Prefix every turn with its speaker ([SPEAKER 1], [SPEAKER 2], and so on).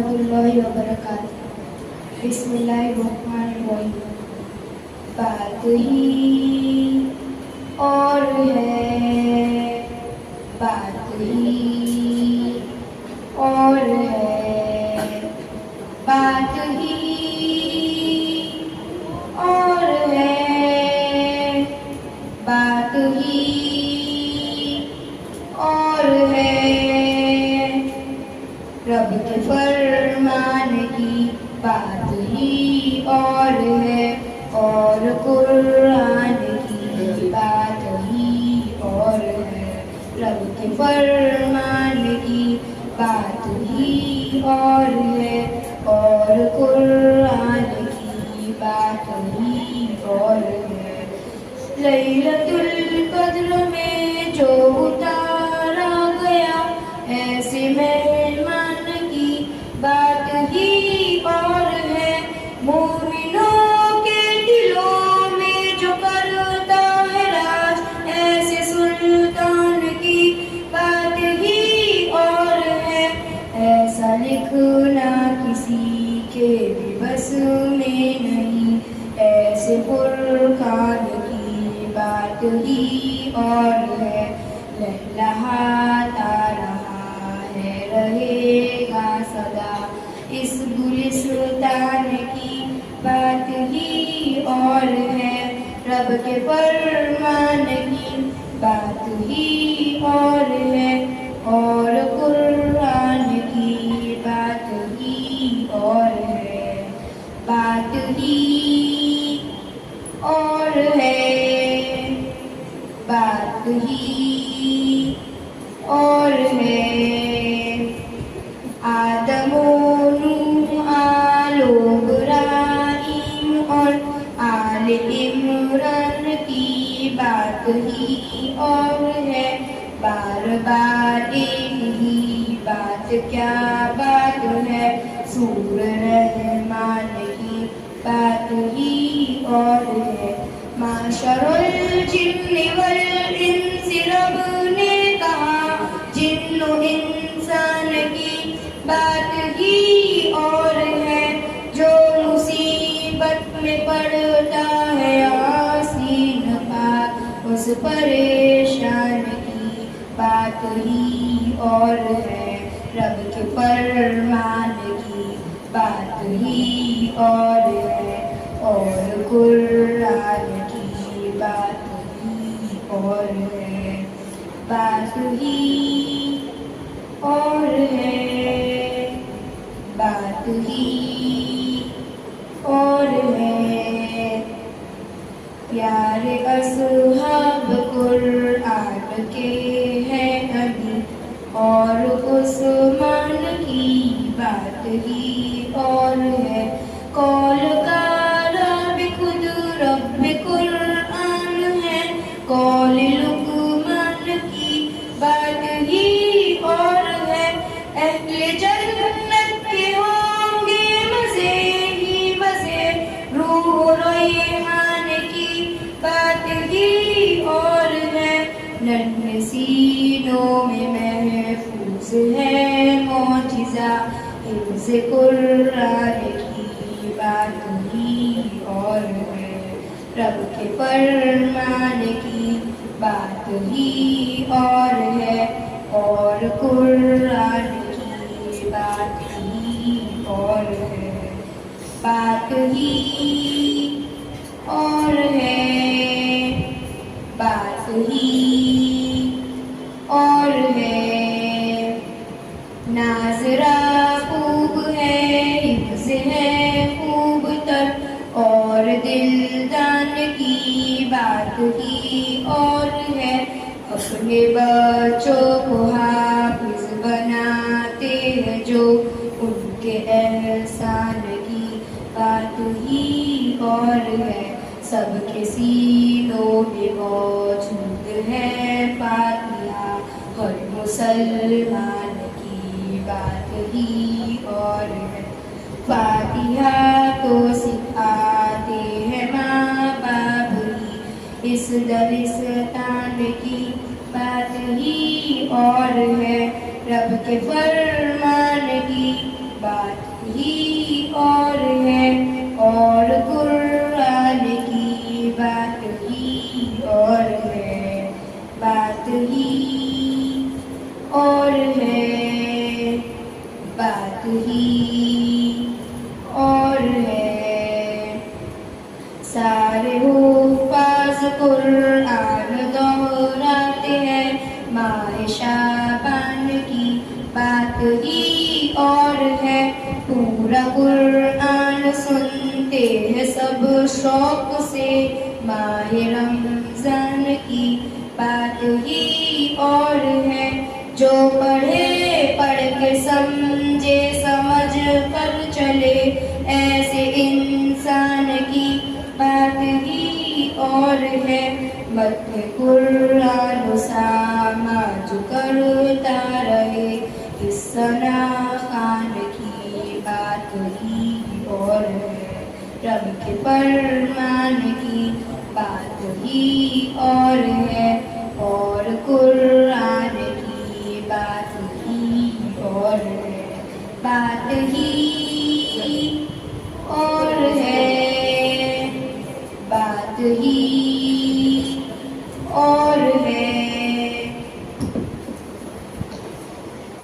[SPEAKER 1] रहमतुल्लाहि व बरकातुहू। बिस्मिल्लाहिर्रहमानिर्रहीम। बात ही और है, बात ही और है, बात ही और है, बात ही और है। रब के फरमान की बात ही और है, और कुरान की बात ही और है। रब के फरमान की बात ही और है, और कुरान की बात ही और है। लैलतुल कद्र में जो उतारा गया, ऐसे मेहमान की बात ही और है। मोमिनों के दिलों में जो करता है राज, ऐसे सुल्तान की बात ही और है। ऐसा लिखना किसी के भी बस में नहीं, ऐसे फुरकान की बात ही और है। लहलहाता रहा है, रहेगा सदा इस गुलिस्तान की बात ही और है। रब के फरमान की बात ही और है, और कुरान की बात ही और है। बात ही और है, बात ही और है। आदमो नूह आलो इब्राहीम और आले इमरान की बात ही और है। बार बार एक ही बात क्या बात है, सूर रहमान की बात ही और है। माशरुल जिन्नि वल इंसी रब ने कहा, जिन्नो इंसान की बात ही और है। जो मुसीबत में पड़ता है आसीन पाक, उस परेशान की बात ही और है। रब के फरमान की बात ही और है, और कुरान की बात ही और है। बात ही और है, बात ही और है। प्यारे असहाब कुरान के हैं अभी, और उस्मान की बात ही और है। कौल का रब खुद रब कुरान है, कौल लुकमान की बात ही और है। अहले जन्नत के होंगे मज़े ही मज़े, रूह रैहान की बात ही और है। नन्हे सीनों में महफूज है मौजिज़ा, हिफ्ज़ कुरान की बात ही और है। रब के फरमान की बात ही और है, और कुरान की बात ही और है। बात ही और है, बात ही और है। नाज़रा खूब है, हिफ्ज़ है खूब तर, और दिलदान की बात ही और है। अपने बच्चों को हाफिज बनाते हैं जो, उनके एहसान की बात ही और है। सबके सीनों में मौजूद है फातिहा, हर मुसलमान की बात ही और है। फातिहा को सिखाते हैं माँ बाप ही, इस दरिस्तान की बात ही और है। रब के फरमान की बात ہی اور ہے. سارے حفاظ قرآن دہراتے ہیں ماہ شعبان کی بات ہی اور ہے. پورا قرآن سنتے ہیں سب شوق سے ماہ رمضان کی بات ہی اور ہے. جو پڑھے پڑھ کے سمجھے سمجھ کر چلے ایسے انسان کی بات ہی اور ہے. مت قرآن سماج کرتا رہے اس ثنا خان کی بات ہی اور ہے. رب کے فرمان کی بات ہی اور ہے.